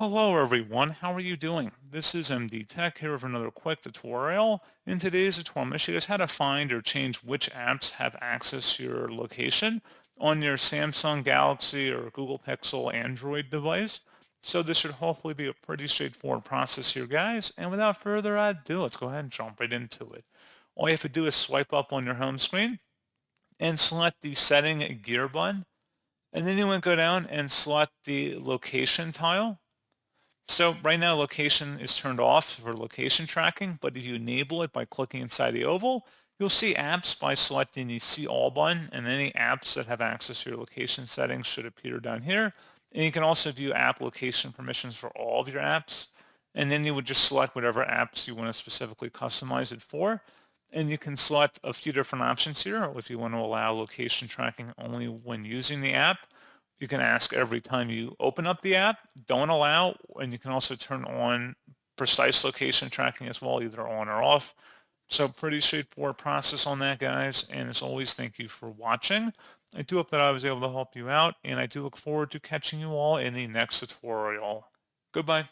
Hello everyone, how are you doing? This is MD Tech here with another quick tutorial. In today's tutorial, I'm going to show you guys how to find or change which apps have access to your location on your Samsung Galaxy or Google Pixel Android device. So this should hopefully be a pretty straightforward process here, guys. And without further ado, let's go ahead and jump right into it. All you have to do is swipe up on your home screen and select the setting gear button. And then you want to go down and select the location tile. So right now location is turned off for location tracking, but if you enable it by clicking inside the oval, you'll see apps by selecting the See All button, and any apps that have access to your location settings should appear down here. And you can also view app location permissions for all of your apps. And then you would just select whatever apps you want to specifically customize it for. And you can select a few different options here if you want to allow location tracking only when using the app. You can ask every time you open up the app, don't allow, and you can also turn on precise location tracking as well, either on or off. So pretty straightforward process on that, guys. And as always, thank you for watching. I do hope that I was able to help you out, and I do look forward to catching you all in the next tutorial. Goodbye.